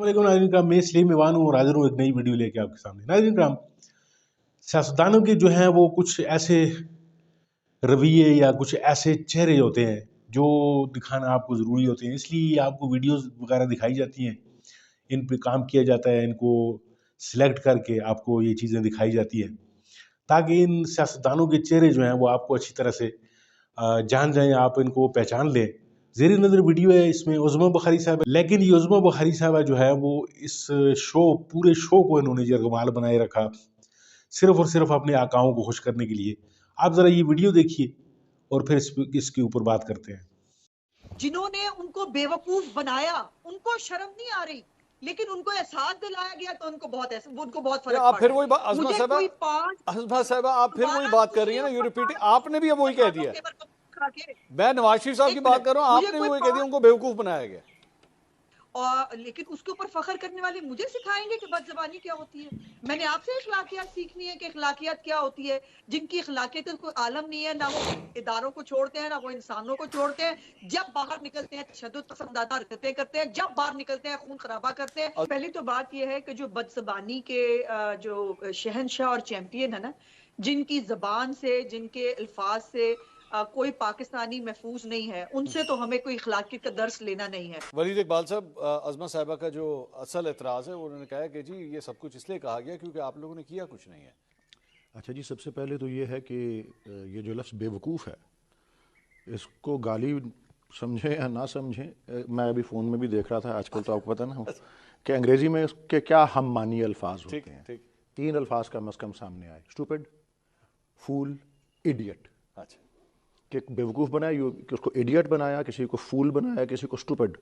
वालेकुम नाज़रीन करام, मैं सलीम ईवान हूँ और हाजिर हूँ एक नई वीडियो लेके आपके सामने। नाज़रीन करام, सियासतदानों के जो हैं वो कुछ ऐसे रवैये या कुछ ऐसे चेहरे होते हैं जो दिखाना आपको ज़रूरी होते हैं, इसलिए आपको वीडियोज़ वगैरह दिखाई जाती हैं, इन पे काम किया जाता है, इनको सिलेक्ट करके आपको ये चीज़ें दिखाई जाती हैं ताकि इन सियासतदानों के चेहरे जो हैं वो आपको अच्छी तरह से जान जाएं, आप इनको पहचान लें। ज़ेर नज़र वीडियो है, इसमें उज़्मा बुखारी साहब, लेकिन ये उज़्मा बुखारी साहबा जो है वो इस पूरे शो को इन्होंने यरगमाल बनाए रखा सिर्फ और सिर्फ अपने आकाओं को खुश करने के लिए। आप ज़रा ये वीडियो देखिए और फिर इसके ऊपर बात करते हैं। जिन्होंने उनको बेवकूफ बनाया उनको शर्म नहीं आ रही, लेकिन उनको एहसास दिलाया गया तो उनको बहुत फर्क आप फिर पड़ा। वही बात अज़मा साहबा आप फिर वही बात कर रही है ना, यू रिपीट, आपने भी अब वही कह दिया। मैं नवाज शरीफ साहब की बात कर रहा हूँ, आपने भी वही कह दिया, उनको बेवकूफ बनाया गया। और लेकिन उसके ऊपर फख्र करने वाले मुझे सिखाएंगे कि बदज़बानी क्या होती है। मैंने आपसे इखलाकियात सीखनी है कि इखलाकियात क्या होती है। जिनकी इखलाकियत को आलम नहीं है, ना वो इदारों को छोड़ते हैं ना वो इंसानों को छोड़ते हैं। जब बाहर निकलते हैं तशद्दुद पसंदाना हरकतें करते हैं, जब बाहर निकलते हैं खून खराबा करते हैं। पहली तो बात यह है कि जो बदज़बानी के जो शहनशाह और चैंपियन है ना, जिनकी ज़बान से, जिनके अल्फाज से कोई पाकिस्तानी महफूज नहीं है, उनसे तो हमें कोई इखलाकियत का दर्स लेना नहीं है। वलीद इकबाल साहब, अज़मा साहिबा का जो असल एतराज़ है, उन्होंने कहा कि जी ये सब कुछ इसलिए कहा गया क्योंकि आप लोगों ने किया कुछ नहीं है। अच्छा जी, सबसे पहले तो ये है कि ये जो लफ्ज़ बेवकूफ़ है, इसको गाली समझें या ना समझें, मैं अभी फ़ोन में भी देख रहा था, आजकल तो आपको पता ना कि अंग्रेज़ी में उसके क्या हम मानी अल्फाज होते हैं। 3 अल्फाज कम अज़ कम सामने आए, स्टूपिड, फूल, इडियट। अच्छा, कि बेवकूफ़ बनाया, कि उसको इडियट बनाया, किसी को फूल बनाया, किसी को स्टूपिड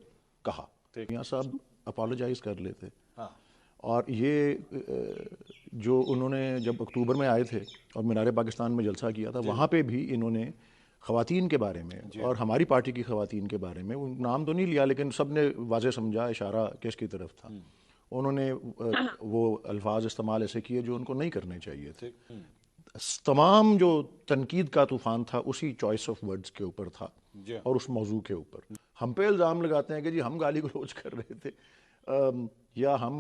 कहा। मियाँ साहब अपोलोजाइज़ कर लेते। हाँ। और ये जो उन्होंने जब अक्टूबर में आए थे और मीनार पाकिस्तान में जलसा किया था, वहाँ पे भी इन्होंने ख़वातीन के बारे में और हमारी पार्टी की ख़वातीन के बारे में, नाम तो नहीं लिया लेकिन सब ने वाज़े समझा, इशारा किसकी तरफ था। उन्होंने वो अल्फाज इस्तेमाल ऐसे किए जो उनको नहीं करने चाहिए थे। तमाम जो तनकीद का तूफ़ान था उसी चॉइस ऑफ वर्ड्स के ऊपर था और उस मौजू के ऊपर। हम पे इल्ज़ाम लगाते हैं कि जी हम गाली गलौज कर रहे थे या हम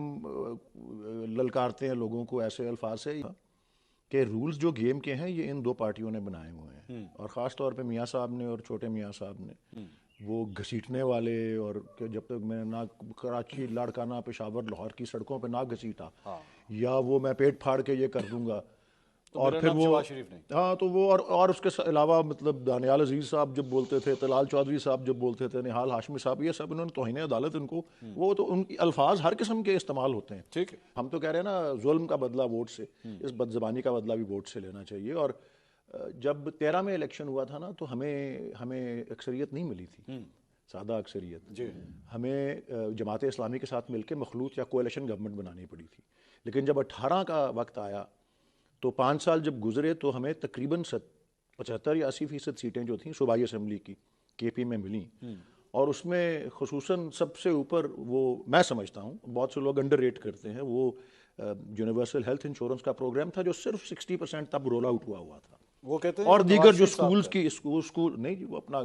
ललकारते हैं लोगों को ऐसे अल्फाज से कि रूल्स जो गेम के हैं ये इन 2 पार्टियों ने बनाए हुए हैं। और ख़ास तौर पे मियाँ साहब ने और छोटे मियाँ साहब ने वो घसीटने वाले, और कि जब तक मैं ना कराची, लाड़काना, पेशावर, लाहौर की सड़कों पे ना घसीटा, या वो मैं पेट फाड़ के ये कर दूंगा, तो और फिर वो हाँ, तो वो और उसके अलावा मतलब दानियाल अजीज़ साहब जब बोलते थे, तलाल चौधरी साहब जब बोलते थे, निहाल हाशमी साहब, ये सब इन्होंने तौहीन अदालत, इनको वो तो उनकी अल्फाज हर किस्म के इस्तेमाल होते हैं। ठीक है, हम तो कह रहे हैं ना, जुल्म का बदला वोट से, इस बदज़बानी का बदला भी वोट से लेना चाहिए। और जब 13 में इलेक्शन हुआ था ना, तो हमें अक्सरियत नहीं मिली थी, सादा अक्सरियत। हमें जमात इस्लामी के साथ मिलकर मखलूत या कोalition गवर्नमेंट बनानी पड़ी थी। लेकिन जब 18 का वक्त आया तो 5 साल जब गुजरे तो हमें तकरीबन 75 या 80% सीटें जो थीं सूबाई असम्बली की KP में मिली। और उसमें खुसूसन सबसे ऊपर वो मैं समझता हूँ, बहुत से लोग अंडर रेट करते हैं, वो यूनिवर्सल हेल्थ इंश्योरेंस का प्रोग्राम था जो सिर्फ 60% तब रोल आउट हुआ था। वो कहते हैं और दीगर जो स्कूल्स की स्कूल नहीं, वो अपना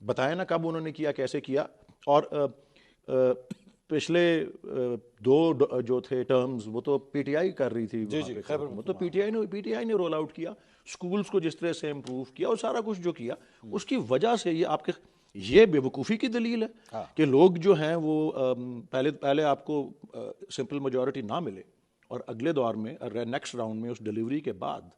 बताया ना कब उन्होंने किया, कैसे किया। और पिछले 2 जो थे टर्म्स वो तो PTI कर रही थी, वो तो PTI ने रोल आउट किया। स्कूल्स को जिस तरह से इम्प्रूव किया और सारा कुछ जो किया, उसकी वजह से ये बेवकूफ़ी की दलील है कि लोग जो हैं वो पहले आपको सिंपल मेजॉरिटी ना मिले और अगले दौर में नेक्स्ट राउंड में उस डिलीवरी के बाद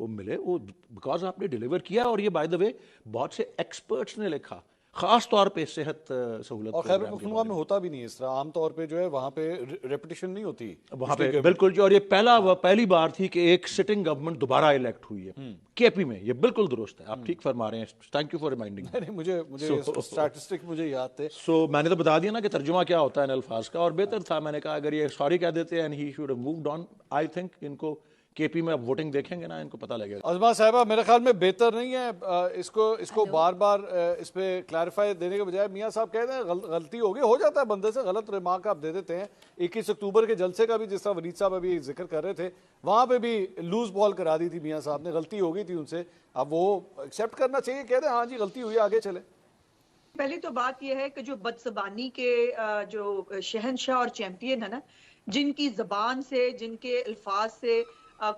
वो मिले, वो बिकॉज आपने डिलीवर किया। और ये बाय द वे बहुत से एक्सपर्ट्स ने लिखा, खास तौर पे सेहत सहूलत। और खैबर पख्तूनख्वा में होता भी नहीं इस तरह, आमतौर पे जो है वहाँ पे रेपिटेशन नहीं होती वहाँ पे, बिल्कुल जी। और ये पहली बार थी कि एक सिटिंग गवर्नमेंट दोबारा इलेक्ट हुई है KP में। ये बिल्कुल दुरुस्त है, आप ठीक फरमा रहे हैं, थैंक यू फॉर रिमाइंडिंग। मुझे स्टैटिस्टिक मुझे याद थे। मैंने तो बता दिया ना कि तर्जुमा क्या होता है इन अल्फाज का, और बेहतर था मैंने कहा अगर ये सॉरी कह देते हैं and he should have moved on. I think इनको KP में अब वोटिंग देखेंगे ना, इनको पता लगेगा। अज़मा साहिबा मेरे ख्याल में बेहतर नहीं है इसको बार बार इस पे क्लैरिफाई देने के बजाय मियाँ साहब कहते हैं गलती हो गई, हो जाता है बंदे से, गलत रिमार्क आप दे देते हैं। 21 अक्टूबर के जलसे का भी जिस तरह वलीद साहब अभी जिक्र कर रहे थे, वहाँ पे भी लूज बॉल करा दी थी मियाँ साहब ने, गलती हो गई थी उनसे। अब वो एक्सेप्ट करना चाहिए, कहते हैं हाँ जी गलती हुई, आगे चले। पहली तो बात यह है कि जो बदज़बानी के जो शहंशाह और चैंपियन है ना, जिनकी ज़बान से, जिनके अल्फाज से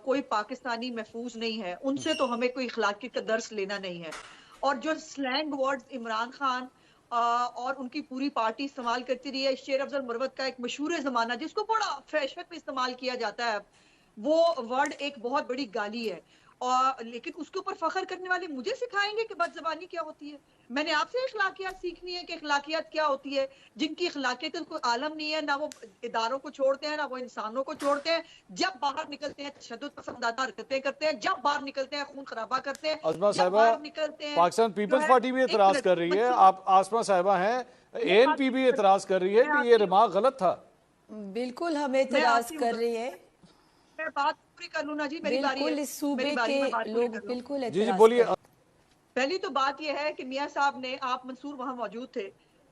कोई पाकिस्तानी महफूज नहीं है, उनसे तो हमें कोई अखलाकियत का दर्स लेना नहीं है। और जो स्लैंग वर्ड्स इमरान खान और उनकी पूरी पार्टी इस्तेमाल करती रही है, शेर अफजल मरवत का एक मशहूर ज़माना जिसको बड़ा फैशन में इस्तेमाल किया जाता है, वो वर्ड एक बहुत बड़ी गाली है। और लेकिन उसके ऊपर फख्र करने वाले मुझे सिखाएंगे कि बदज़बानी क्या होती है। मैंने आपसे अखलाकियात सीखनी है कि अखलाकियात क्या होती है, जिनकी अखलाकियत कोई आलम नहीं है, ना वो इदारों को छोड़ते हैं, ना वो इंसानों को छोड़ते हैं। जब बाहर निकलते हैं तशद्दुद पसंदाना हरकतें करते हैं, जब बाहर निकलते हैं खून खराबा करते हैं, आसमा जब साहिबा, बाहर निकलते हैं पाकिस्तान जो पीपल्स है पार्टी भी एक एतराज मिनट कर रही है, बच्चों आप आसमा साहिबा हैं, एएनपी भी एतराज कर रही है कि ये रिमार्क गलत था। बिल्कुल हम मैं एतराज आती कर हूँ, रही है, मैं बात पूरी कर लूँ ना जी, मेरी बारी बिल्कुल है, इस सूबे मेरी बारी, मैं बात के पूरी लोग कर लूँ। बिल्कुल जी एतराज बोलिए। कर पहली तो बात यह है कि मियाँ साहब ने, आप मंसूर वहां मौजूद थे,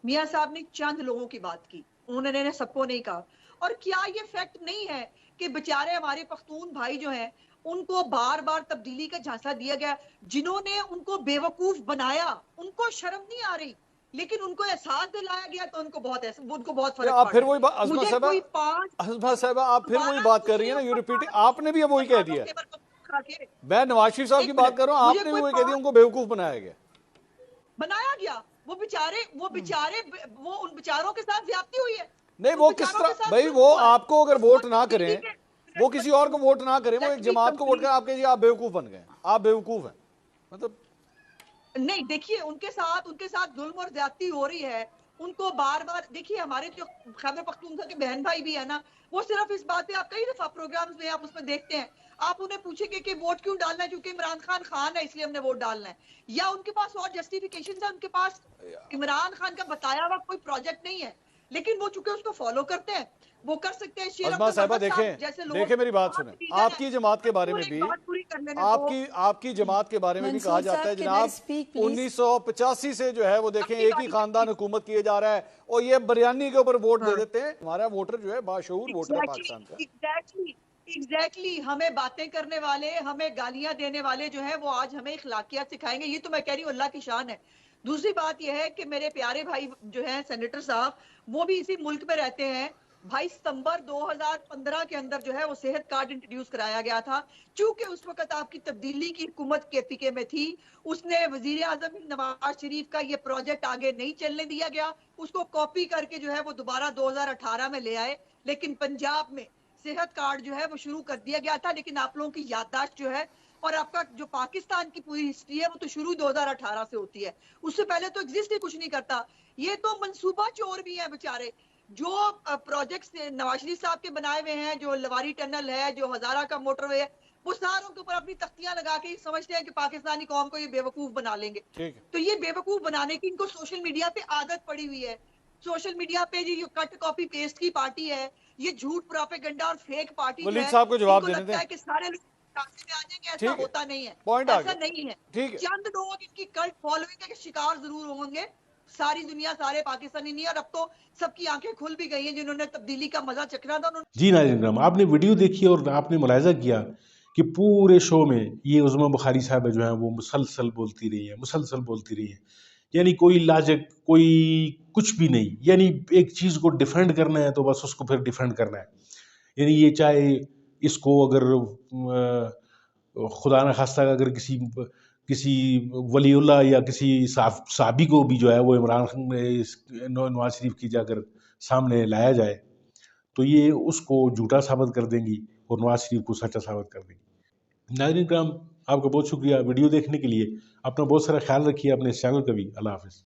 मियाँ साहब ने चंद लोगों की बात की, उन्होंने सबको नहीं कहा। और क्या ये फैक्ट नहीं है कि बेचारे हमारे पख्तून भाई जो हैं, उनको बार बार तब्दीली का झांसा दिया गया, जिन्होंने उनको बेवकूफ बनाया, उनको शर्म नहीं आ रही, लेकिन उनको एहसास दिलाया गया तो उनको बहुत फर्क आप पड़ फिर रहा वही बात, है। आसमा मुझे साहिबा, कोई 5 आसमा साहिबा आप फिर वही बात कर रही है ना, यू रिपीट, आपने भी अब वही कह दिया है। मैं नवाज शरीफ साहब की बात कर रहा हूँ, आपने भी वही कह दिया, उनको बेवकूफ बनाया गया। बनाया गया, वो बेचारे वो उन बेचारों के साथ ज्यादती हुई है। नहीं, उन वो किस बेचारों के तरह साथ भाई, जुल्म वो हुआ है। आपको अगर वो वोट ना तब्दीली करें, के- वो किसी और को वोट ना करें, वो Let एक me जमात को वोट complete. करें, आप कहिए आप बेवकूफ बन गए, आप बेवकूफ हैं, मतलब नहीं, देखिए उनके साथ जुल्म और ज्यादती हो रही है, उनको बार बार देखिए, हमारे जो खैबर पख्तूनख्वा के बहन भाई भी है ना, वो सिर्फ इस बात पे, आप कई दफा प्रोग्राम्स में आप उसमें देखते हैं, आप उन्हें पूछेंगे कि वोट क्यों डालना है, क्योंकि इमरान खान खान है इसलिए हमने वोट डालना है, या उनके पास और जस्टिफिकेशन है, उनके पास इमरान खान का बताया हुआ कोई प्रोजेक्ट नहीं है, लेकिन वो चूंकि उसको फॉलो करते हैं, वो कर सकते हैं। शेर अजमा अब्दुल साहिबा रहमान साहब देखें, जैसे लोग, देखें मेरी बात सुने, आपकी जमात के बारे में भी, बात पूरी करने में तो आपकी जमात के बारे में भी कहा मंसूर जाता है साहब, can I जनाब, speak, please? 1985 से जो है वो देखें अपनी एक ही बारी खानदान हुकूमत किए जा रहा है, और ये बिरयानी के ऊपर वोट दे देते हैं। हमारा वोटर जो है बाशऊर वोटर है पाकिस्तान का। एग्जैक्टली हमें बातें करने वाले, हमें गालियां देने वाले जो है वो आज हमें इखलाकियात सिखाएंगे, ये तो मैं कह रही हूँ अल्लाह की शान है। दूसरी बात यह है कि मेरे प्यारे भाई जो हैं सेनेटर साहब, वो भी इसी मुल्क में रहते हैं। भाई सितंबर 2015 के अंदर जो है वो सेहत कार्ड इंट्रोड्यूस कराया गया था, चूंकि उस वक्त आपकी तब्दीली की हुकूमत केपीके में थी, उसने वजीर आजम नवाज शरीफ का ये प्रोजेक्ट आगे नहीं चलने दिया गया, उसको कॉपी करके जो है वो दोबारा 2018 में ले आए, लेकिन पंजाब में सेहत कार्ड जो है वो शुरू कर दिया गया था। लेकिन आप लोगों की याददाश्त जो है और आपका जो पाकिस्तान की पूरी हिस्ट्री है वो तो शुरू 2018 से होती है, उससे पहले तो एग्जिस्ट ही कुछ नहीं करता। ये तो मंसूबा चोर भी हैं बेचारे, जो प्रोजेक्ट्स नवाज शरीफ साहब के बनाए हुए हैं, जो लवारी टनल है, जो हजारा का मोटरवे है, वो सारों के ऊपर अपनी तख्तियां लगा के समझते हैं कि पाकिस्तानी कौम को ये बेवकूफ बना लेंगे। ठीक है। तो ये बेवकूफ बनाने की इनको सोशल मीडिया पे आदत पड़ी हुई है। सोशल मीडिया पे ये कट कॉपी पेस्ट की पार्टी है, ये झूठ प्रोपेगेंडा और फेक पार्टी वलीद है। साहब को जवाब इनको देने लगता है दें। कि सारे लोग रास्ते में आ जाएंगे, ठीक ऐसा है। होता नहीं है, पॉइंट आ ऐसा गया। नहीं है। ठीक है। चंद लोग इनकी कल्ट फॉलोइंग के शिकार जरूर होंगे, सारी दुनिया, सारे पाकिस्तानी नहीं। और अब तो सबकी आंखें खुल भी गई हैं, जिन्होंने तब्दीली का मजा चखना था उन्होंने। जी नाज़रीन किराम, आपने वीडियो देखी और आपने मुलाहिजा किया कि पूरे शो में ये उज़्मा बुखारी साहब जो हैं वो मुसलसल बोलती रही हैं, यानी कोई लॉजिक, कोई कुछ भी नहीं, यानी एक चीज़ को डिफेंड करना है तो बस उसको फिर डिफेंड करना है। यानी ये चाहे इसको अगर खुदा न खास्ता अगर किसी वलीउल्लाह या किसी साहबी को भी जो है वो इमरान नवाज शरीफ की जाकर सामने लाया जाए तो ये उसको झूठा साबित कर देंगी और नवाज शरीफ को सच्चा साबित कर देंगी। नाज़रीन किराम, आपका बहुत शुक्रिया वीडियो देखने के लिए। अपना बहुत सारा ख्याल रखिए, अपने इस चैनल का भी। अल्लाह हाफ़िज़।